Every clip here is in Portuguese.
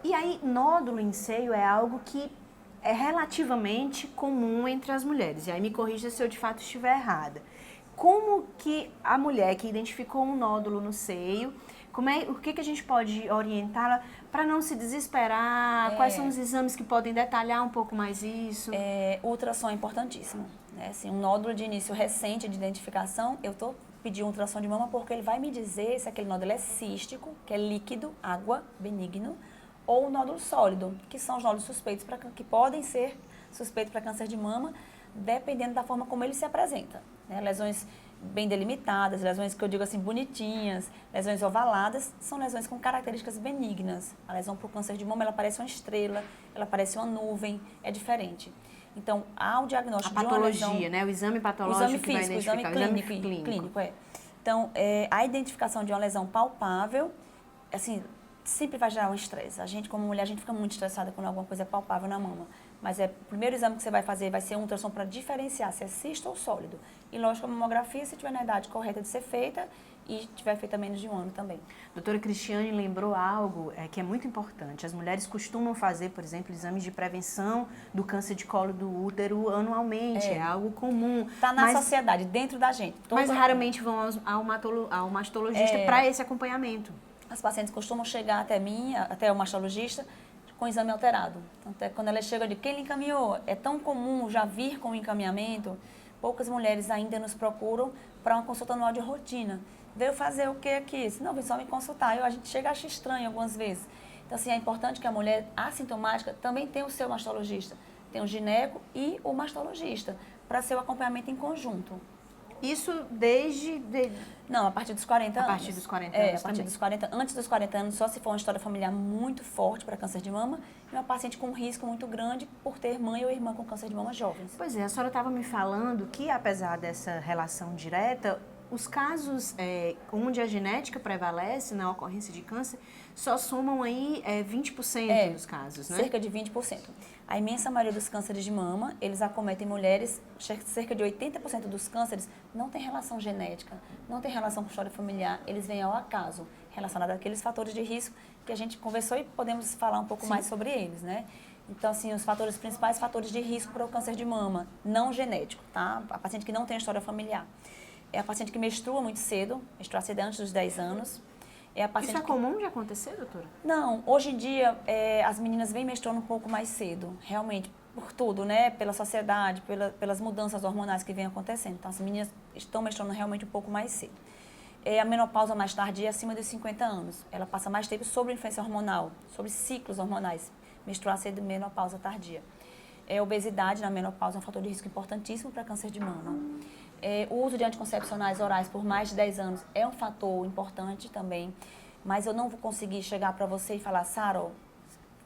E aí, nódulo em seio é algo que é relativamente comum entre as mulheres. E aí me corrija se eu de fato estiver errada. Como que a mulher que identificou um nódulo no seio, o que a gente pode orientá-la para não se desesperar? Quais são os exames que podem detalhar um pouco mais isso? O ultrassom é importantíssimo. Né? Assim, um nódulo de início recente de identificação, eu estou pedindo um ultrassom de mama porque ele vai me dizer se aquele nódulo é cístico, que é líquido, água, benigno, ou nódulo sólido, que são os nódulos suspeitos, que podem ser suspeitos para câncer de mama, dependendo da forma como ele se apresenta. Né? Lesões bem delimitadas, lesões que eu digo assim, bonitinhas, lesões ovaladas, são lesões com características benignas. A lesão para o câncer de mama, ela parece uma estrela, ela parece uma nuvem, é diferente. Então, há o diagnóstico de uma lesão... A patologia, né? O exame patológico, o exame físico, que vai identificar. o exame clínico, é. Então, a identificação de uma lesão palpável, assim, sempre vai gerar um estresse. A gente, como mulher, a gente fica muito estressada quando alguma coisa é palpável na mama. Mas o primeiro exame que você vai fazer vai ser um ultrassom para diferenciar se é cisto ou sólido. E, lógico, a mamografia, se tiver na idade correta de ser feita e tiver feita menos de um ano também. Doutora Cristiane lembrou algo que é muito importante. As mulheres costumam fazer, por exemplo, exames de prevenção do câncer de colo do útero anualmente. É algo comum. Está na sociedade, dentro da gente. Mas raramente vão ao mastologista para esse acompanhamento. As pacientes costumam chegar até mim, até o mastologista, com o exame alterado. Então, até quando ela chega, eu digo, quem lhe encaminhou? É tão comum já vir com o encaminhamento, poucas mulheres ainda nos procuram para uma consulta anual de rotina. Veio fazer o que aqui? Não, vem só me consultar. A gente chega a achar estranho algumas vezes. Então, assim, é importante que a mulher assintomática também tenha o seu mastologista. Tem o gineco e o mastologista, para ser o acompanhamento em conjunto. Isso Não, a partir dos 40 anos. A partir dos 40 anos a partir dos 40, antes dos 40 anos, só se for uma história familiar muito forte para câncer de mama e uma paciente com um risco muito grande por ter mãe ou irmã com câncer de mama jovens. Pois é, a senhora estava me falando que, apesar dessa relação direta, os casos onde a genética prevalece na ocorrência de câncer só somam aí 20% dos casos, né? Cerca de 20%. A imensa maioria dos cânceres de mama, eles acometem mulheres, cerca de 80% dos cânceres não tem relação genética, não tem relação com história familiar, eles vêm ao acaso, relacionados àqueles fatores de risco que a gente conversou e podemos falar um pouco mais sobre eles, né? Então, assim, os principais fatores de risco para o câncer de mama, não genético, tá? A paciente que não tem história familiar. É a paciente que menstrua muito cedo, menstrua antes dos 10 anos. Isso é comum de acontecer, doutora? Não, hoje em dia as meninas vêm menstruando um pouco mais cedo, realmente, por tudo, né? Pela sociedade, pelas mudanças hormonais que vêm acontecendo. Então, as meninas estão menstruando realmente um pouco mais cedo. A menopausa mais tardia, acima dos 50 anos. Ela passa mais tempo sobre influência hormonal, sobre ciclos hormonais. Menstruar cedo e menopausa tardia. A obesidade na menopausa é um fator de risco importantíssimo para câncer de mama. O uso de anticoncepcionais orais por mais de 10 anos é um fator importante também, mas eu não vou conseguir chegar para você e falar, Sara,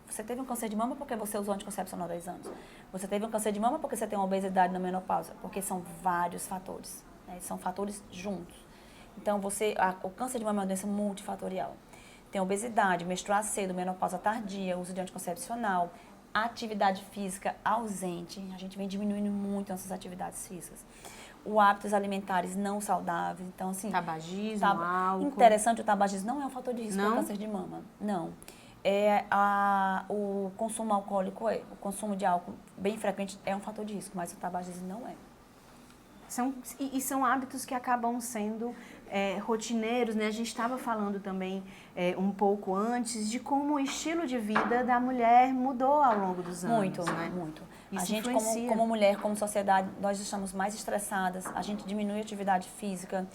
você teve um câncer de mama porque você usou anticoncepcional há 10 anos. Você teve um câncer de mama porque você tem uma obesidade na menopausa, porque são vários fatores, né? São fatores juntos. Então, o câncer de mama é uma doença multifatorial. Tem obesidade, menstruar cedo, menopausa tardia, uso de anticoncepcional, atividade física ausente. A gente vem diminuindo muito nossas atividades físicas. Hábitos alimentares não saudáveis, então assim... Tabagismo, álcool... Interessante, o tabagismo não é um fator de risco para câncer de mama, não. O consumo alcoólico o consumo de álcool bem frequente é um fator de risco, mas o tabagismo não é. São hábitos que acabam sendo rotineiros, né? A gente estava falando também um pouco antes de como o estilo de vida da mulher mudou ao longo dos anos. Muito, né? muito. Isso a gente, influencia. como mulher, como sociedade, nós estamos mais estressadas, a gente diminui a atividade física,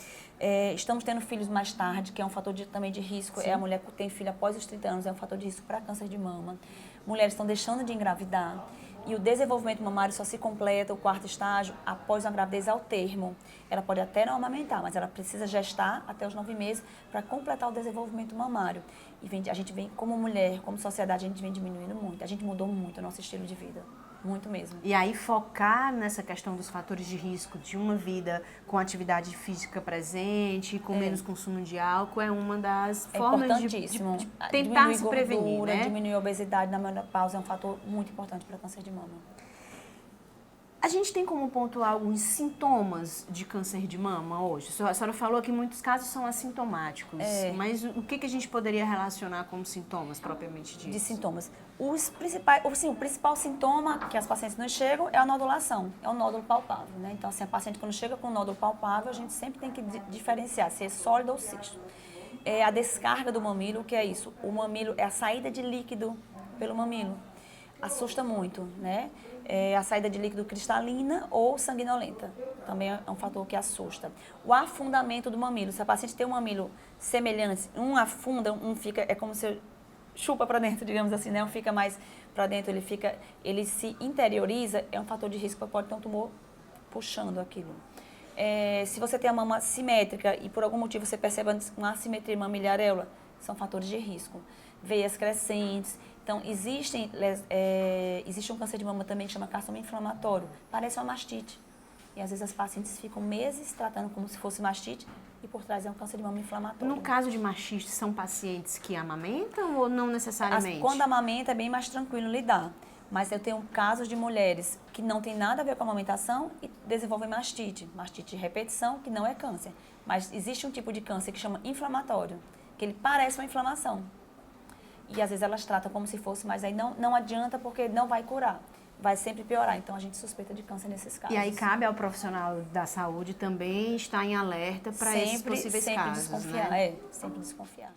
estamos tendo filhos mais tarde, que é um fator também de risco. Sim. A mulher que tem filho após os 30 anos, é um fator de risco para câncer de mama. Mulheres estão deixando de engravidar. E o desenvolvimento mamário só se completa, o 4º estágio, após uma gravidez ao termo. Ela pode até não amamentar, mas ela precisa gestar até os 9 meses para completar o desenvolvimento mamário. E a gente vem, como mulher, como sociedade, a gente vem diminuindo muito. A gente mudou muito o nosso estilo de vida. Muito mesmo. E aí focar nessa questão dos fatores de risco de uma vida com atividade física presente, com menos consumo de álcool, é uma das formas de tentar se prevenir, né? Diminuir a obesidade na menopausa é um fator muito importante para câncer de mama. A gente tem como pontuar alguns sintomas de câncer de mama hoje? A senhora falou que muitos casos são assintomáticos, mas o que a gente poderia relacionar como sintomas propriamente dito? De sintomas. Os principais, assim, o principal sintoma que as pacientes nos chegam é a nodulação, é o nódulo palpável, né? Então, assim, a paciente quando chega com um nódulo palpável, a gente sempre tem que diferenciar se é sólido ou cisto. É a descarga do mamilo, o que é isso? O mamilo é a saída de líquido pelo mamilo. Assusta muito, né? É a saída de líquido cristalina ou sanguinolenta. Também é um fator que assusta. O afundamento do mamilo. Se a paciente tem um mamilo semelhante, um afunda, um fica, é como se chupa para dentro, digamos assim, né? Um fica mais para dentro, ele se interioriza, é um fator de risco, pode ter um tumor puxando aquilo. Se você tem a mama simétrica e por algum motivo você percebe uma assimetria mamilha-areola, são fatores de risco. Veias crescentes. Então, existe um câncer de mama também que chama carcinoma inflamatório. Parece uma mastite. E às vezes as pacientes ficam meses tratando como se fosse mastite e por trás é um câncer de mama inflamatório. No caso de mastite, são pacientes que amamentam ou não necessariamente? Quando amamenta é bem mais tranquilo lidar. Mas eu tenho casos de mulheres que não tem nada a ver com a amamentação e desenvolvem mastite de repetição, que não é câncer. Mas existe um tipo de câncer que chama inflamatório, que ele parece uma inflamação. E às vezes elas tratam como se fosse, mas aí não adianta porque não vai curar. Vai sempre piorar. Então a gente suspeita de câncer nesses casos. E aí cabe ao profissional da saúde também estar em alerta para esses possíveis casos, desconfiar, né? sempre desconfiar.